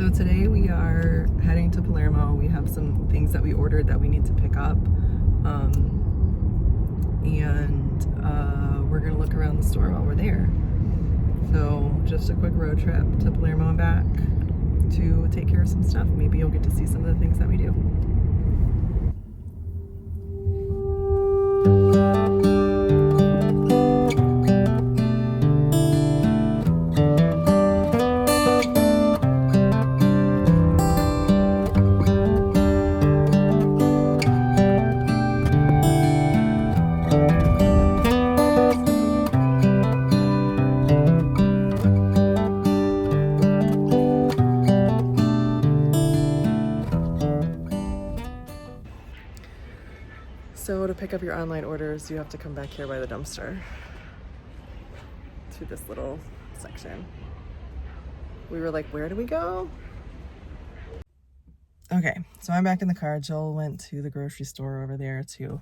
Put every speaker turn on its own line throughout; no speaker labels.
So today we are heading to Palermo. We have some things that we ordered that we need to pick up. We're gonna look around the store while we're there. So just a quick road trip to Palermo and back to take care of some stuff. Maybe you'll get to see some of the things that we do. So to pick up your online orders, you have to come back here by the dumpster to this little section. We were like, where do we go? Okay, so I'm back in the car. Jill went to the grocery store over there to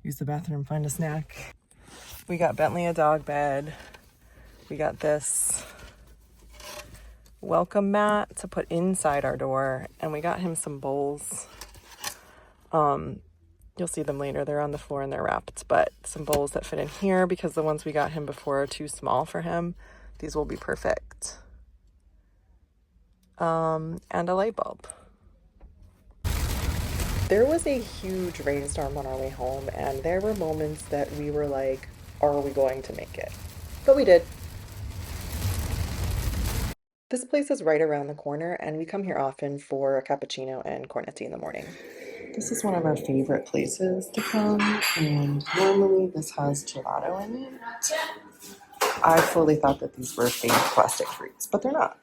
use the bathroom, find a snack. We got Bentley a dog bed. We got this welcome mat to put inside our door, and we got him some bowls. You'll see them later. They're on the floor and they're wrapped, but some bowls that fit in here because the ones we got him before are too small for him. These will be perfect. And a light bulb. There was a huge rainstorm on our way home, and there were moments that we were like, are we going to make it? But we did. This place is right around the corner, and we come here often for a cappuccino and cornetti in the morning. This is one of our favorite places to come, and normally this has gelato in it. I fully thought that these were fake plastic fruits, but they're not.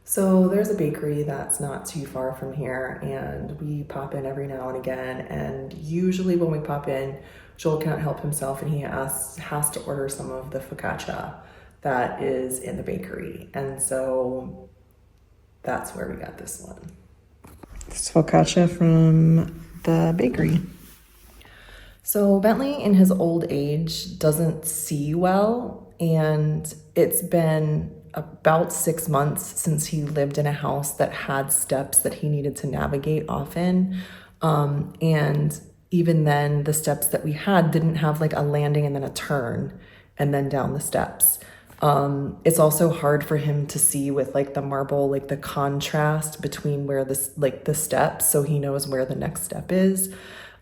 So there's a bakery that's not too far from here, and we pop in every now and again, and usually when we pop in, Joel can't help himself and he has to order some of the focaccia that is in the bakery, and so that's where we got this one. It's focaccia from the bakery. So Bentley, in his old age, doesn't see well, and it's been about 6 months since he lived in a house that had steps that he needed to navigate often. And even then, the steps that we had didn't have like a landing and then a turn and then down the steps. It's also hard for him to see with like the marble, like the contrast between where this, like the steps, so he knows where the next step is.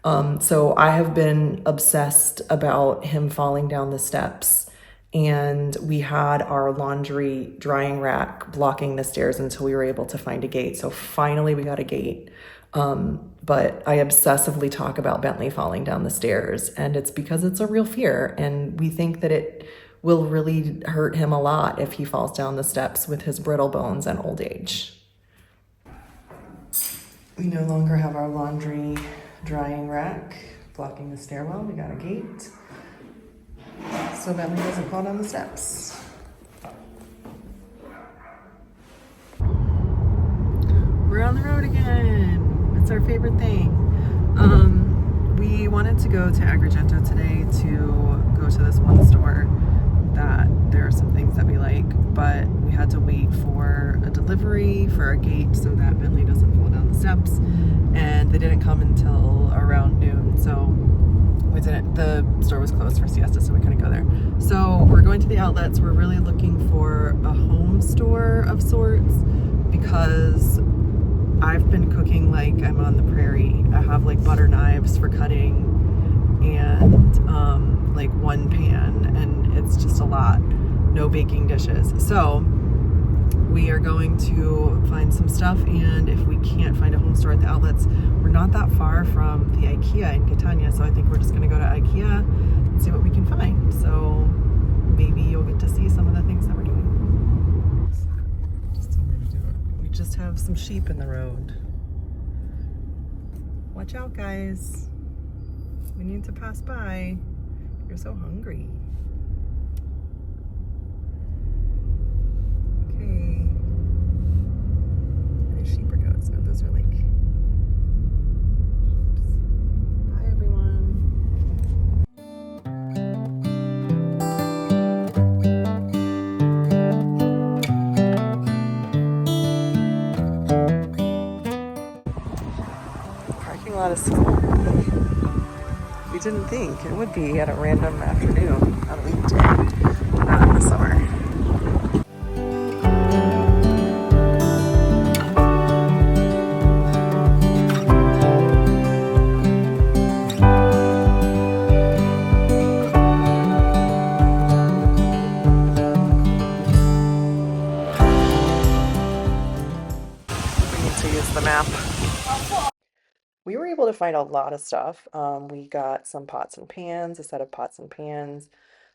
So I have been obsessed about him falling down the steps, and we had our laundry drying rack blocking the stairs until we were able to find a gate. So finally we got a gate. But I obsessively talk about Bentley falling down the stairs, and it's because it's a real fear, and we think that it will really hurt him a lot if he falls down the steps with his brittle bones and old age. We no longer have our laundry drying rack blocking the stairwell. We got a gate, so Bentley doesn't fall down the steps. We're on the road again. It's our favorite thing. We wanted to go to Agrigento today to go to this one store that there are some things that we like, but we had to wait for a delivery for a gate so that Bentley doesn't fall down the steps, and they didn't come until around noon, so we didn't, the store was closed for siesta, so we couldn't go there. So we're going to the outlets. We're really looking for a home store of sorts because I've been cooking like I'm on the prairie. I have like butter knives for cutting and like one pan, and it's just a lot. No baking dishes. So we are going to find some stuff, and if we can't find a home store at the outlets, we're not that far from the IKEA in Catania, so I think we're just going to go to IKEA and see what we can find. So maybe you'll get to see some of the things that we're doing. We just have some sheep in the road. Watch out, guys. We need to pass by. You're so hungry. Okay. Are these sheep or goats? No, those are like... Bye, everyone. out of school. We didn't think it would be at a random afternoon on a weekday, not in the summer. We need to use the map. We were able to find a lot of stuff. We got some pots and pans, a set of pots and pans,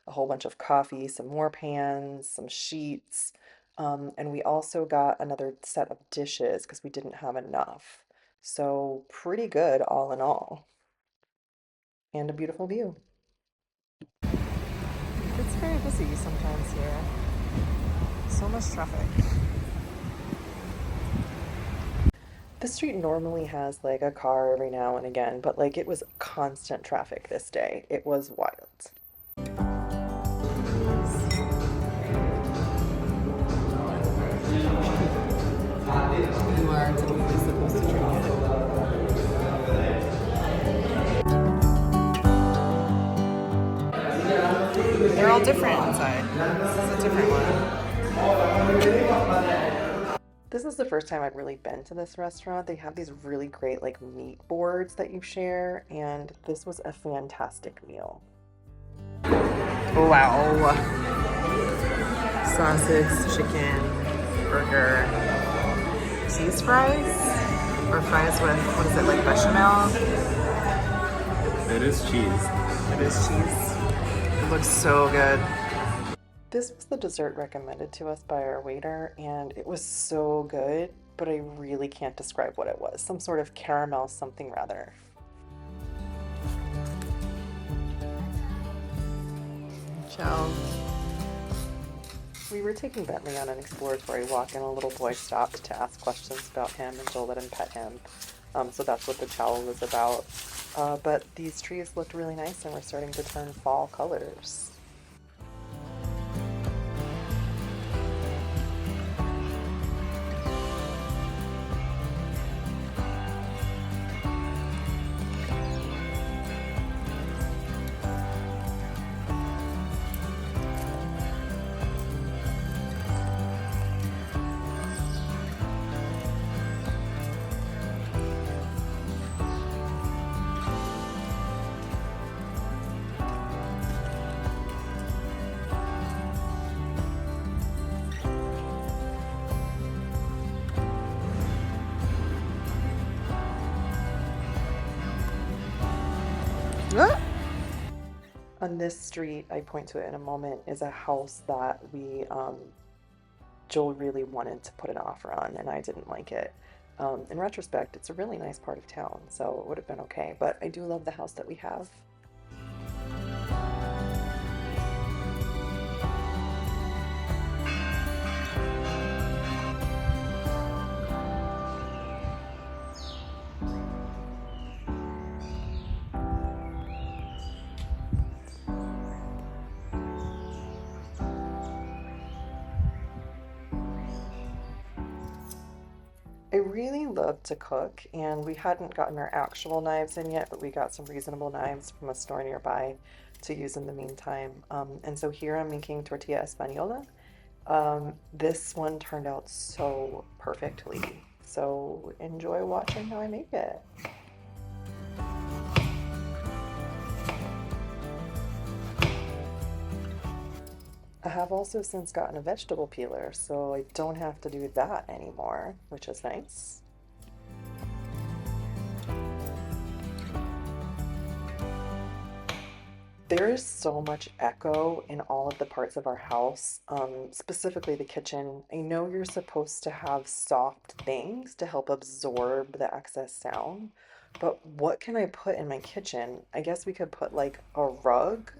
a whole bunch of coffee, some more pans, some sheets, and we also got another set of dishes because we didn't have enough. So pretty good all in all, and a beautiful view. It's very busy sometimes here. So much traffic. The street normally has like a car every now and again, but like it was constant traffic this day. It was wild. You are typically supposed to drink it. They're all different inside. This is a different one. This is the first time I'd really been to this restaurant. They have these really great like meat boards that you share, and this was a fantastic meal. Wow. Sausage, chicken, burger, cheese fries? Or fries with, what is it, like bechamel?
It is cheese.
It is cheese. It looks so good. This was the dessert recommended to us by our waiter, and it was so good, but I really can't describe what it was. Some sort of caramel something rather. Ciao. We were taking Bentley on an exploratory walk, and a little boy stopped to ask questions about him, and Joel let him pet him. So that's what the chow was about. But these trees looked really nice, and we're starting to turn fall colors. On this street, I point to it in a moment, is a house that Joel really wanted to put an offer on, and I didn't like it. In retrospect, it's a really nice part of town, so it would have been okay, but I do love the house that we have. I really love to cook, and we hadn't gotten our actual knives in yet, but we got some reasonable knives from a store nearby to use in the meantime. And so here I'm making tortilla española. This one turned out so perfectly, so enjoy watching how I make it. I have also since gotten a vegetable peeler, so I don't have to do that anymore, which is nice. There is so much echo in all of the parts of our house, specifically the kitchen. I know you're supposed to have soft things to help absorb the excess sound, but what can I put in my kitchen? I guess we could put like a rug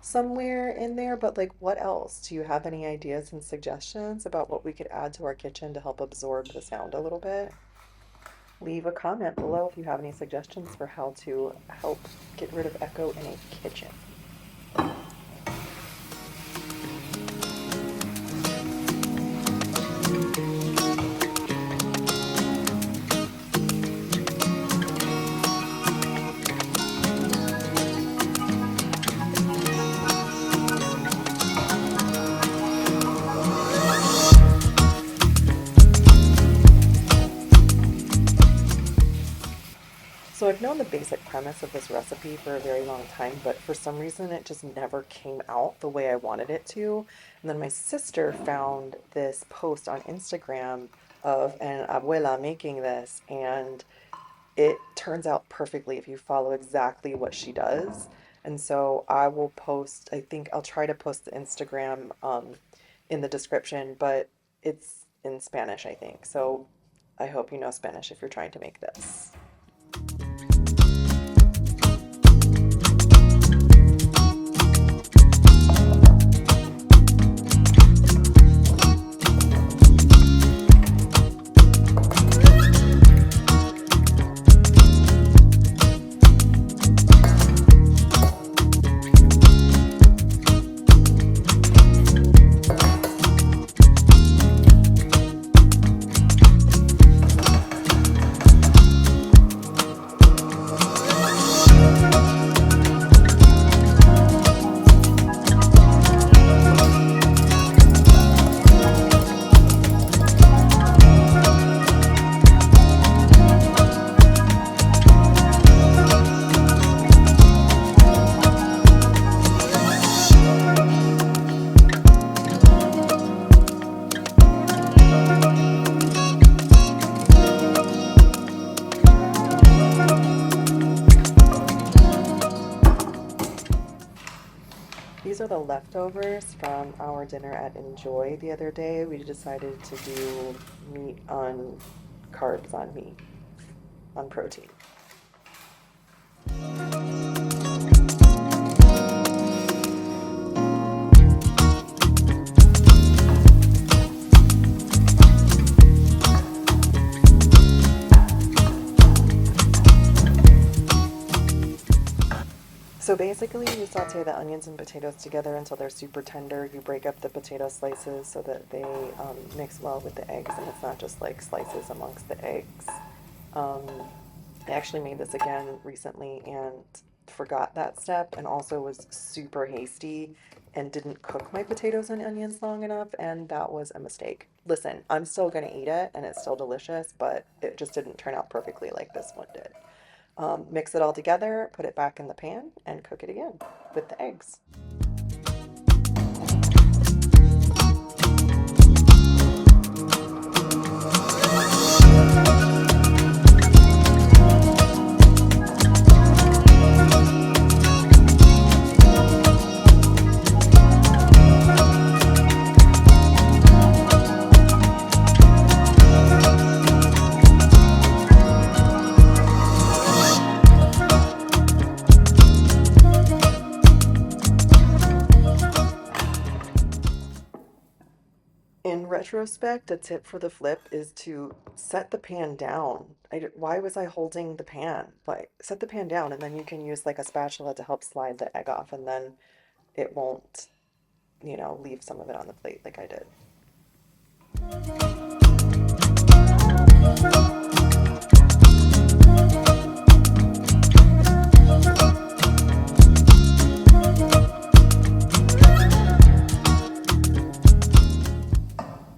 somewhere in there, but like what else? Do you have any ideas and suggestions about what we could add to our kitchen to help absorb the sound a little bit? Leave a comment below if you have any suggestions for how to help get rid of echo in a kitchen. So I've known the basic premise of this recipe for a very long time, but for some reason it just never came out the way I wanted it to. And then my sister found this post on Instagram of an abuela making this, and it turns out perfectly if you follow exactly what she does. And so I will post, I think I'll try to post the Instagram in the description, but it's in Spanish, I think. So I hope you know Spanish if you're trying to make this. These are the leftovers from our dinner at Enjoy the other day. We decided to do meat on carbs on meat, on protein. So basically, you saute the onions and potatoes together until they're super tender. You break up the potato slices so that they mix well with the eggs, and it's not just like slices amongst the eggs. Um, I actually made this again recently and forgot that step, and also was super hasty and didn't cook my potatoes and onions long enough, and that was a mistake. Listen, I'm still gonna eat it, and it's still delicious, but it just didn't turn out perfectly like this one did. Mix it all together, put it back in the pan, and cook it again with the eggs. In retrospect, a tip for the flip is to set the pan down. Why was I holding the pan? Like, set the pan down, and then you can use like a spatula to help slide the egg off, and then it won't, leave some of it on the plate like I did.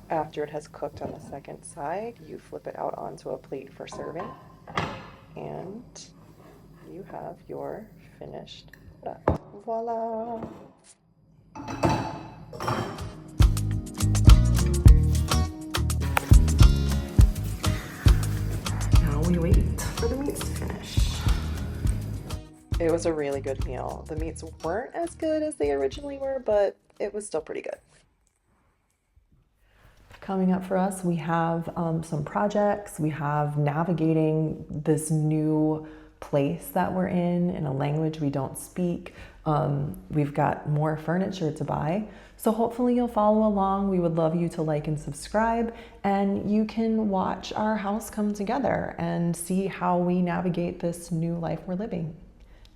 After it has cooked on the second side, you flip it out onto a plate for serving, and you have your finished product. Voila! Now we wait for the meats to finish. It was a really good meal. The meats weren't as good as they originally were, but it was still pretty good. Coming up for us, we have some projects. We have navigating this new place that we're in a language we don't speak. We've got more furniture to buy. So hopefully you'll follow along. We would love you to like and subscribe, and you can watch our house come together and see how we navigate this new life we're living.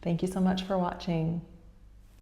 Thank you so much for watching.